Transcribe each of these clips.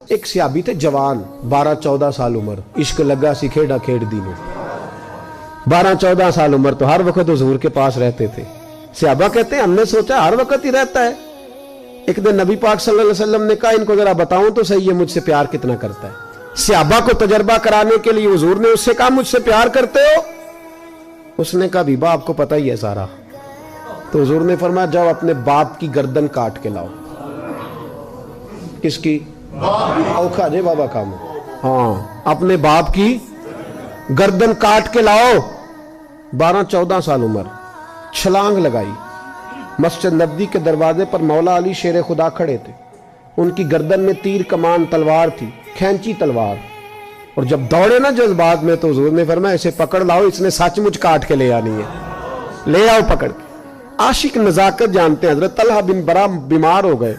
ایک صحابی تھے جوان 12-14 سال عمر، عشق لگا سی کھیڑا کھیڑ دینوں 12-14 سال عمر تو ہر وقت حضور کے پاس رہتے تھے۔ صحابہ کہتے ہیں ہم نے سوچا ہر وقت ہی رہتا ہے۔ ایک دن نبی پاک صلی اللہ علیہ وسلم نے کہا ان کو ذرا بتاؤں تو صحیح ہے مجھ سے پیار کتنا کرتا ہے۔ صحابہ کو تجربہ کرانے کے لیے حضور نے اس سے کہا مجھ سے پیار کرتے ہو؟ اس نے کہا بیبا آپ کو پتہ ہی ہے سارا۔ تو حضور نے فرمایا جاؤ اپنے باپ کی گردن کاٹ کے لاؤ۔ کس کی؟ اوکھا جے بابا کام، ہاں اپنے باپ کی گردن کاٹ کے لاؤ۔ 12-14 سال عمر، چھلانگ لگائی۔ مسجد نبوی کے دروازے پر مولا علی شیر خدا کھڑے تھے، ان کی گردن میں تیر کمان تلوار تھی، کھینچی تلوار، اور جب دوڑے نا جذبات میں تو حضور نے فرمایا اسے پکڑ لاؤ، اس نے سچ مچ کاٹ کے لے آنی ہے، لے آؤ پکڑ کے۔ عاشق نزاکت جانتے ہیں۔ حضرت طلحہ بن برا بیمار ہو گئے،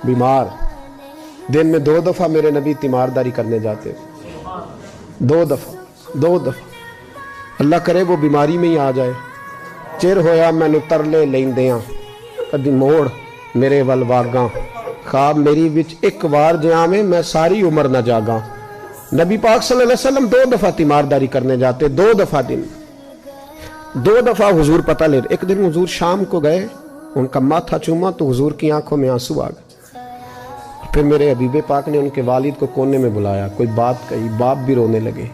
بیمار، دن میں 2 دفعہ میرے نبی تیمارداری کرنے جاتے، 2 دفعہ۔ اللہ کرے وہ بیماری میں ہی آ جائے۔ چر ہویا میں نو ترلے لیندیاں کدی موڑ میرے ول واگاں، خواب میری وچ ایک وار جہاں میں ساری عمر نہ جاگاں۔ نبی پاک صلی اللہ علیہ وسلم 2 دفعہ تیمارداری کرنے جاتے، 2 دفعہ دن، 2 دفعہ حضور پتہ لے۔ ایک دن حضور شام کو گئے، ان کا ماتھا چوما تو حضور کی آنکھوں میں آنسو آ گئے۔ پھر میرے حبیب پاک نے ان کے والد کو کونے میں بلایا، کوئی بات کہی، باپ بھی رونے لگے۔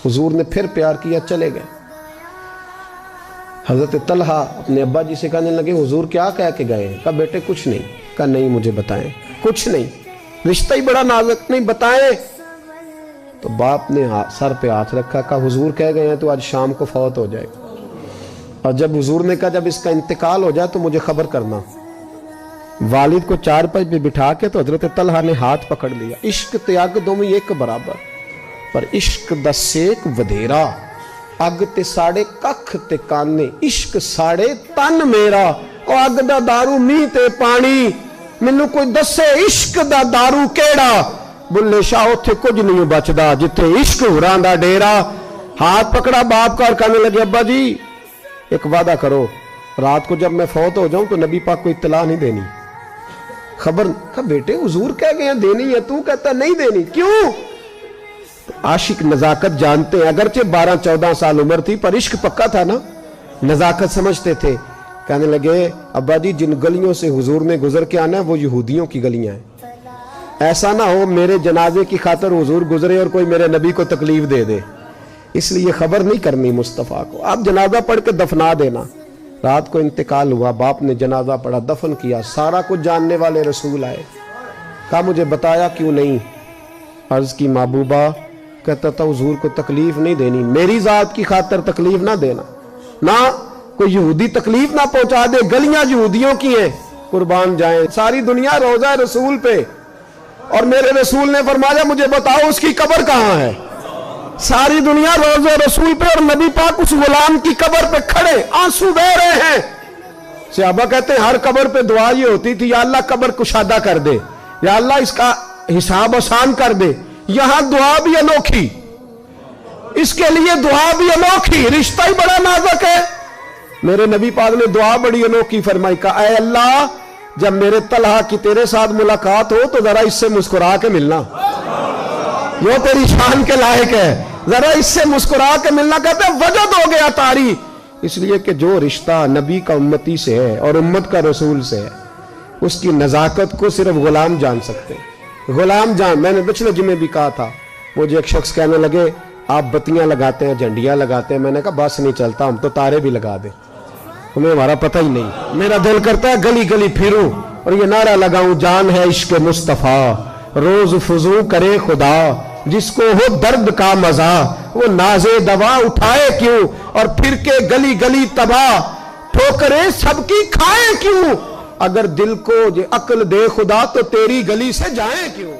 حضور نے پھر پیار کیا، چلے گئے۔ حضرت طلحہ اپنے ابا جی سے کہنے لگے حضور کیا کہہ کے گئے؟ کہا بیٹے کچھ نہیں۔ کہا نہیں مجھے بتائیں۔ کچھ نہیں، رشتہ ہی بڑا نازک، نہیں بتائیں۔ تو باپ نے سر پہ ہاتھ رکھا، کہا حضور کہہ گئے ہیں تو آج شام کو فوت ہو جائے گا، اور جب حضور نے کہا جب اس کا انتقال ہو جائے تو مجھے خبر کرنا۔ والد کو چارپائی پہ بٹھا کے تو حضرت طلحہ نے ہاتھ پکڑ لیا۔ عشق تے اگ دوویں ایک برابر، پر عشق دا سیک ودھیرا، اگ تے ساڑے ککھ تے کانے، عشق ساڑے تن میرا، او اگ دا دارو می تے پانی، مینوں کوئی دسے عشق دا دارو کیڑا، بلے شاہ اتھے کچھ نہیں بچدا جتھے عشق ہوراں دا ڈیرا۔ ہاتھ پکڑا باپ کا اور کہنے لگے ابا جی ایک وعدہ کرو، رات کو جب میں فوت ہو جاؤں تو نبی پاک کو اطلاع نہیں دینی، خبر۔ کہا بیٹے حضور کہہ گئے ہیں دینی ہے، تو کہتا نہیں دینی، کیوں؟ عاشق نزاکت جانتے ہیں، اگرچہ 12-14 سال عمر تھی پر عشق پکا تھا نا، نزاکت سمجھتے تھے۔ کہنے لگے ابا جی جن گلیوں سے حضور نے گزر کے آنا ہے وہ یہودیوں کی گلیاں ہیں، ایسا نہ ہو میرے جنازے کی خاطر حضور گزرے اور کوئی میرے نبی کو تکلیف دے دے، اس لیے خبر نہیں کرنی مصطفیٰ کو، آپ جنازہ پڑھ کے دفنا دینا۔ رات کو انتقال ہوا، باپ نے جنازہ پڑھا، دفن کیا، سارا کچھ جاننے والے رسول آئے۔ کہا مجھے بتایا کیوں نہیں؟ عرض کی محبوبہ، کہتا تھا حضور کو تکلیف نہیں دینی، میری ذات کی خاطر تکلیف نہ دینا، نہ کوئی یہودی تکلیف نہ پہنچا دے، گلیاں یہودیوں کی ہیں، قربان جائیں۔ ساری دنیا روضہ رسول پہ، اور میرے رسول نے فرمایا مجھے بتاؤ اس کی قبر کہاں ہے؟ ساری دنیا روضہ رسول پہ، اور نبی پاک اس غلام کی قبر پہ کھڑے آنسو بہہ رہے ہیں۔ صحابہ کہتے ہیں ہر قبر پہ دعا یہ ہوتی تھی یا اللہ قبر کشادہ کر دے، یا اللہ اس کا حساب آسان کر دے۔ یہاں دعا بھی انوکھی، اس کے لیے دعا بھی انوکھی، رشتہ ہی بڑا نازک ہے۔ میرے نبی پاک نے دعا بڑی انوکھی فرمائی، کہا اے اللہ جب میرے طلحہ کی تیرے ساتھ ملاقات ہو تو ذرا اس سے مسکرا کے ملنا، یہ تیری شان کے لائق ہے، ذرا اس سے مسکرا کے ملنا۔ کہتے ہیں وجد ہو گیا طاری، اس لیے کہ جو رشتہ نبی کا امتی سے ہے اور امت کا رسول سے ہے اس کی نزاکت کو صرف غلام جان سکتے ہیں، غلام جان۔ میں نے پچھلے جمعے بھی کہا تھا، مجھے ایک شخص کہنے لگے آپ بتیاں لگاتے ہیں، جھنڈیاں لگاتے ہیں، میں نے کہا بس نہیں چلتا، ہم تو تارے بھی لگا دیں، ہمیں ہمارا پتہ ہی نہیں۔ میرا دل کرتا ہے گلی گلی پھروں اور یہ نعرہ لگاؤں جان ہے عشق مصطفیٰ، روز فضو کرے خدا، جس کو ہو درد کا مزہ وہ نازے دوا اٹھائے کیوں، اور پھر کے گلی گلی تباہ ٹھوکریں سب کی کھائے کیوں، اگر دل کو عقل دے خدا تو تیری گلی سے جائیں کیوں۔